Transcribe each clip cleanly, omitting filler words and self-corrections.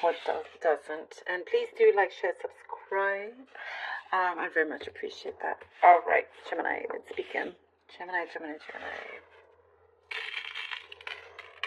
what doesn't. And please do like, share, subscribe. I very much appreciate that. All right, Gemini, let's begin. Gemini.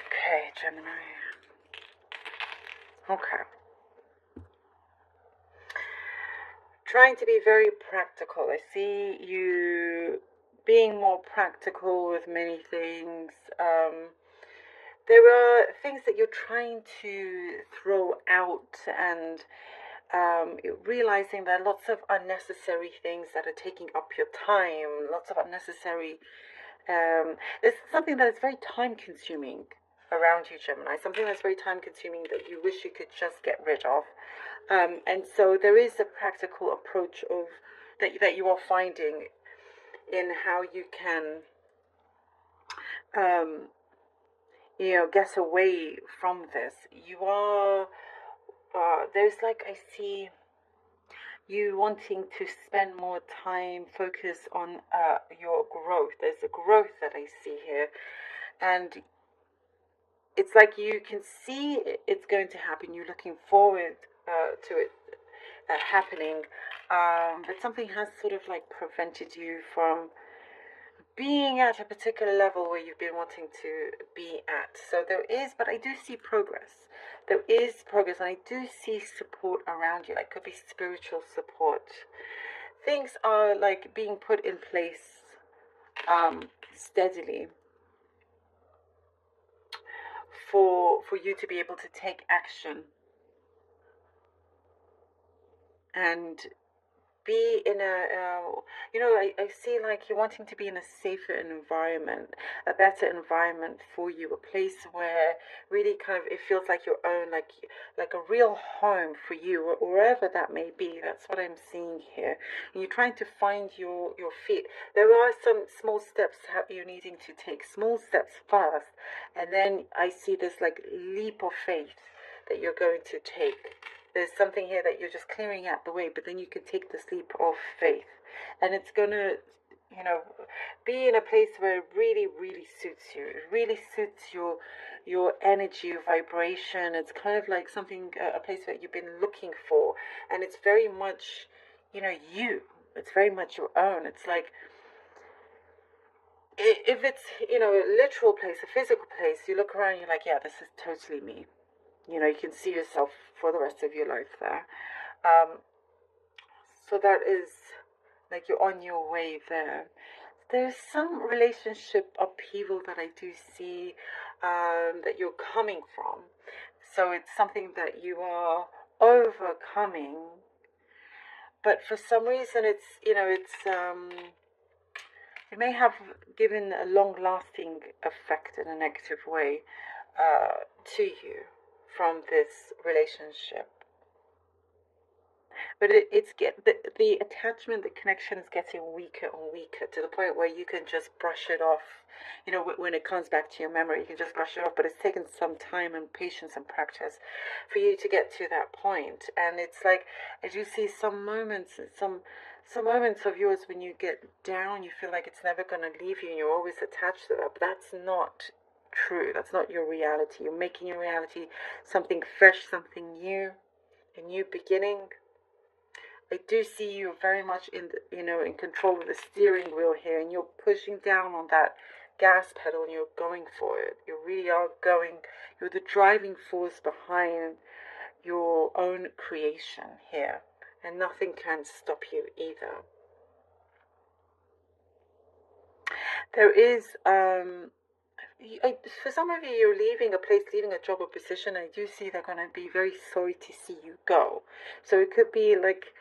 Okay, Gemini. Okay. Trying to be very practical. I see you being more practical with many things. There are things that you're trying to throw out, and realizing there are lots of unnecessary things that are taking up your time, lots of unnecessary, there's something that is very time consuming around you, Gemini, something that's very time consuming that you wish you could just get rid of. And so there is a practical approach of that you are finding in how you can get away from this. You are there's like, I see you wanting to spend more time, focus on your growth. There's a growth that I see here, and it's like you can see it's going to happen. You're looking forward to it happening, but something has sort of like prevented you from being at a particular level where you've been wanting to be at. So there is, but I do see progress. There is progress, and I do see support around you. Like, could be spiritual support. Things are like being put in place steadily for you to be able to take action and be in a, I see like you're wanting to be in a safer environment, a better environment for you, a place where really kind of it feels like your own, like a real home for you, or wherever that may be. That's what I'm seeing here. And you're trying to find your feet. There are some small steps you're needing to take, small steps first, and then I see this like leap of faith that you're going to take. There's something here that you're just clearing out the way, but then you can take this leap of faith, and it's gonna, be in a place where it really, really suits you. It really suits your energy, your vibration. It's kind of like something, a place that you've been looking for, and it's very much, you. It's very much your own. It's like, if it's, a literal place, a physical place, you look around, you're like, yeah, this is totally me. You can see yourself for the rest of your life there. So that is like you're on your way there. There's some relationship upheaval that I do see that you're coming from. So it's something that you are overcoming. But for some reason, it may have given a long-lasting effect in a negative way to you from this relationship. But the attachment, the connection is getting weaker and weaker, to the point where you can just brush it off. When it comes back to your memory, you can just brush it off. But it's taken some time and patience and practice for you to get to that point. And it's like, I do see some moments, some moments of yours when you get down, you feel like it's never going to leave you, and you're always attached to that. But that's not true. That's not your reality. You're making your reality something fresh, something new, a new beginning. I do see you very much in control of the steering wheel here, and you're pushing down on that gas pedal, and you're going for it. You really are going. You're the driving force behind your own creation here, and nothing can stop you either. There is for some of you, you're leaving a place, leaving a job or position. I do see they're going to be very sorry to see you go. So it could be like,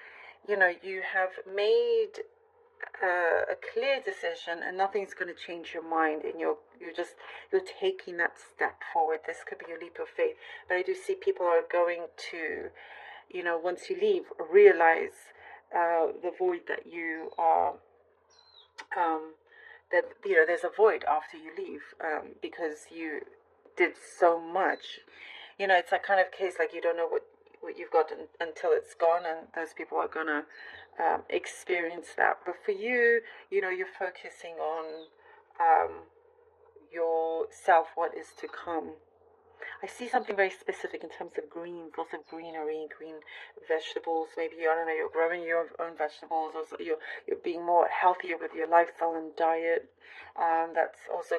you have made a clear decision, and nothing's going to change your mind, and you're taking that step forward. This could be a leap of faith. But I do see people are going to, once you leave, realize the void that you are. That there's a void after you leave, because you did so much. It's that kind of case, like you don't know what you've got until it's gone, and those people are gonna experience that. But for you, you're focusing on yourself, what is to come. I see something very specific in terms of greens, lots of greenery, green vegetables. Maybe, I don't know, you're growing your own vegetables, or you're being more healthier with your lifestyle and diet. That's also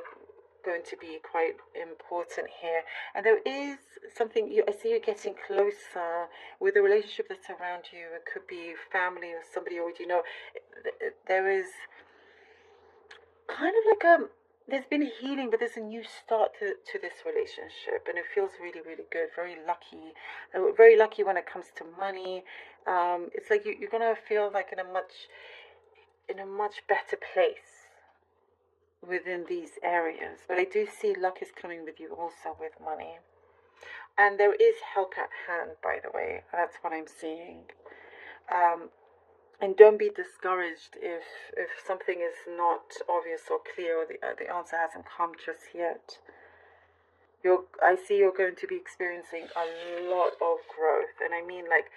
going to be quite important here. And there is something I see you getting closer with the relationship that's around you. It could be family or somebody, or there is kind of like there's been a healing, but there's a new start to this relationship, and it feels really, really good. Very lucky, very lucky when it comes to money. It's like you're gonna feel like in a much better place within these areas. But I do see luck is coming with you also with money, and there is help at hand. By the way, that's what I'm seeing. Um, And don't be discouraged if something is not obvious or clear, or the answer hasn't come just yet. I see you're going to be experiencing a lot of growth, and I mean, like,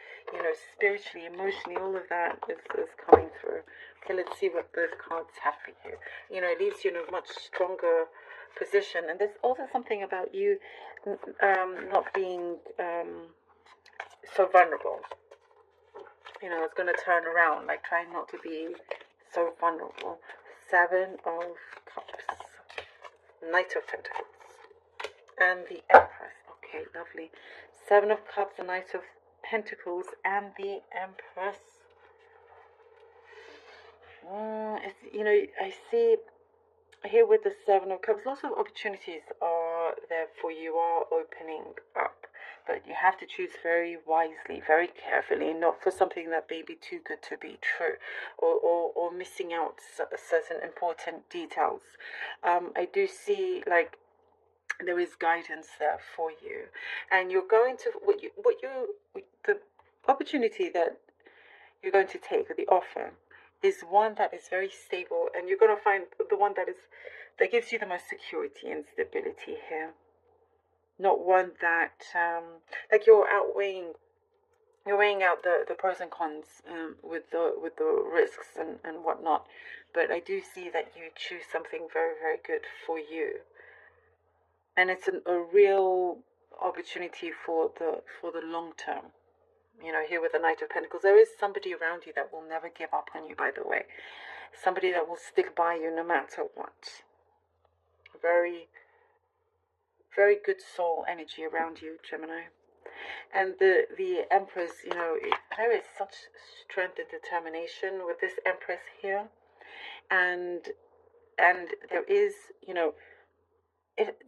spiritually, emotionally, all of that is coming through. Okay, let's see what those cards have for you. It leaves you in a much stronger position, and there's also something about you not being so vulnerable. It's going to turn around, like trying not to be so vulnerable. Seven of Cups, Knight of Pentacles, and the Empress. Okay, lovely. Seven of Cups, the Knight of Pentacles, and the Empress. I see here with the Seven of Cups, lots of opportunities are there for you, are opening up. But you have to choose very wisely, very carefully, not for something that may be too good to be true, or missing out certain important details. I do see, like, there is guidance there for you, and you're going to the opportunity that you're going to take, the offer, is one that is very stable, and you're going to find the one that gives you the most security and stability here. Not one that like you're weighing out the pros and cons, with the risks and whatnot. But I do see that you choose something very, very good for you, and it's a real opportunity for the long term. Here with the Knight of Pentacles, there is somebody around you that will never give up on you, by the way. Somebody that will stick by you no matter what. Very, very good soul energy around you, Gemini. And the Empress, there is such strength and determination with this Empress here. And there is,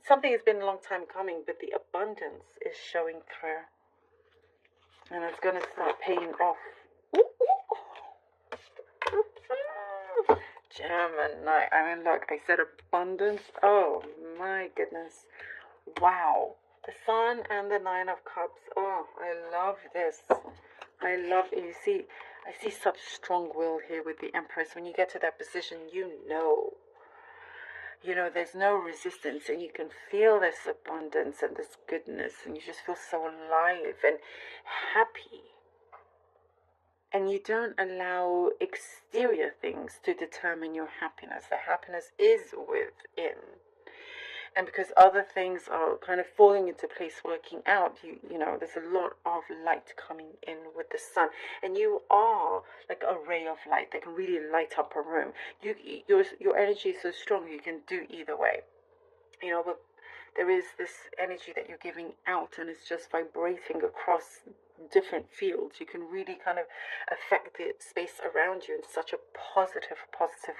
something has been a long time coming, but the abundance is showing through. And it's going to start paying off. Gemini. I mean, look, I said abundance. Oh, my goodness. Wow. The Sun and the Nine of Cups. Oh, I love this. I love it. I see such strong will here with the Empress. When you get to that position, there's no resistance, and you can feel this abundance and this goodness, and you just feel so alive and happy. And you don't allow exterior things to determine your happiness. The happiness is within. And because other things are kind of falling into place, working out, there's a lot of light coming in with the Sun. And you are like a ray of light that can really light up a room. Your energy is so strong, you can do either way. But there is this energy that you're giving out, and it's just vibrating across different fields. You can really kind of affect the space around you in such a positive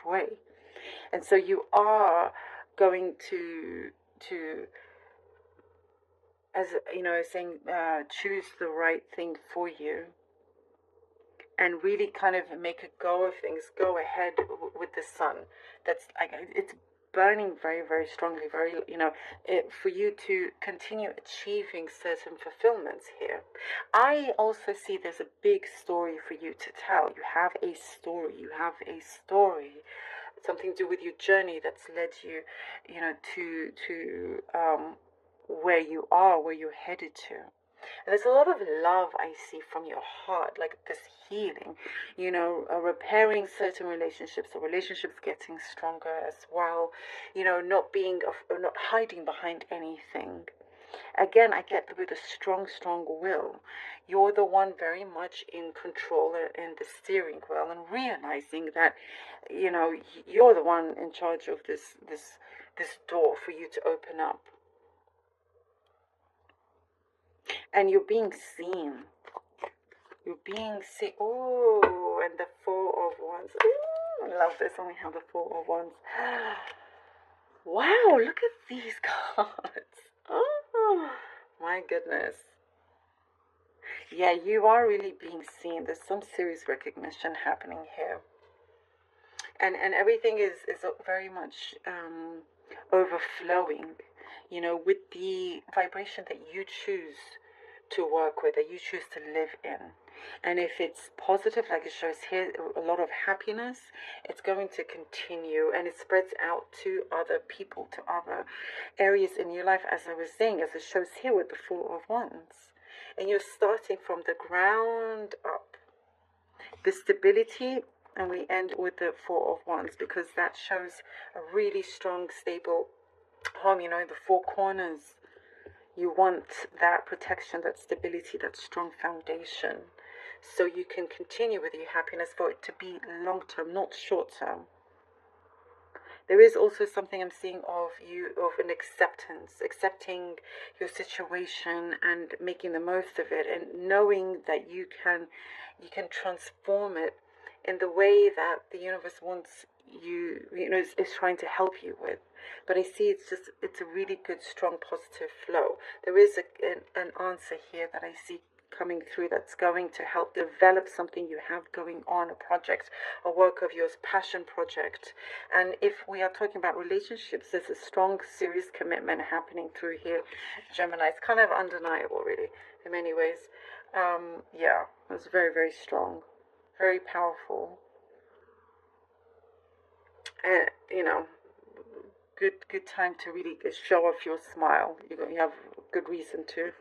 way. And so you are going to as saying, choose the right thing for you, and really kind of make a go of things. Go ahead with the Sun. That's like, it's burning very, very strongly, for you to continue achieving certain fulfillments here. I also see there's a big story for you to tell. You have a story, something to do with your journey that's led you, to where you are, where you're headed to. And there's a lot of love I see from your heart, like this healing, repairing certain relationships, or relationships getting stronger as well, not hiding behind anything. Again, I get with a strong, strong will. You're the one very much in control in the steering wheel, and realizing that, you're the one in charge of this door for you to open up. And you're being seen. You're being seen. Oh, and the Four of Wands. Ooh, I love this when we have the Four of Wands. Wow, look at these cards. Oh, my goodness. Yeah, you are really being seen. There's some serious recognition happening here. And everything is very much overflowing, with the vibration that you choose to work with, that you choose to live in. And if it's positive, like it shows here, a lot of happiness, it's going to continue, and it spreads out to other people, to other areas in your life, as I was saying, as it shows here with the Four of Wands. And you're starting from the ground up. The stability, and we end with the Four of Wands, because that shows a really strong, stable home, in the four corners. You want that protection, that stability, that strong foundation, so you can continue with your happiness, for it to be long-term, not short-term. There is also something I'm seeing of you, of an acceptance, accepting your situation and making the most of it, and knowing that you can transform it in the way that the universe wants you, is trying to help you with. But I see it's a really good, strong, positive flow. There is an answer here that I see coming through, that's going to help develop something you have going on, a project, a work of yours, passion project. And if we are talking about relationships, there's a strong, serious commitment happening through here, Gemini. It's kind of undeniable, really, in many ways. Yeah, it's very, very strong, very powerful. And, good time to really show off your smile. You have good reason to.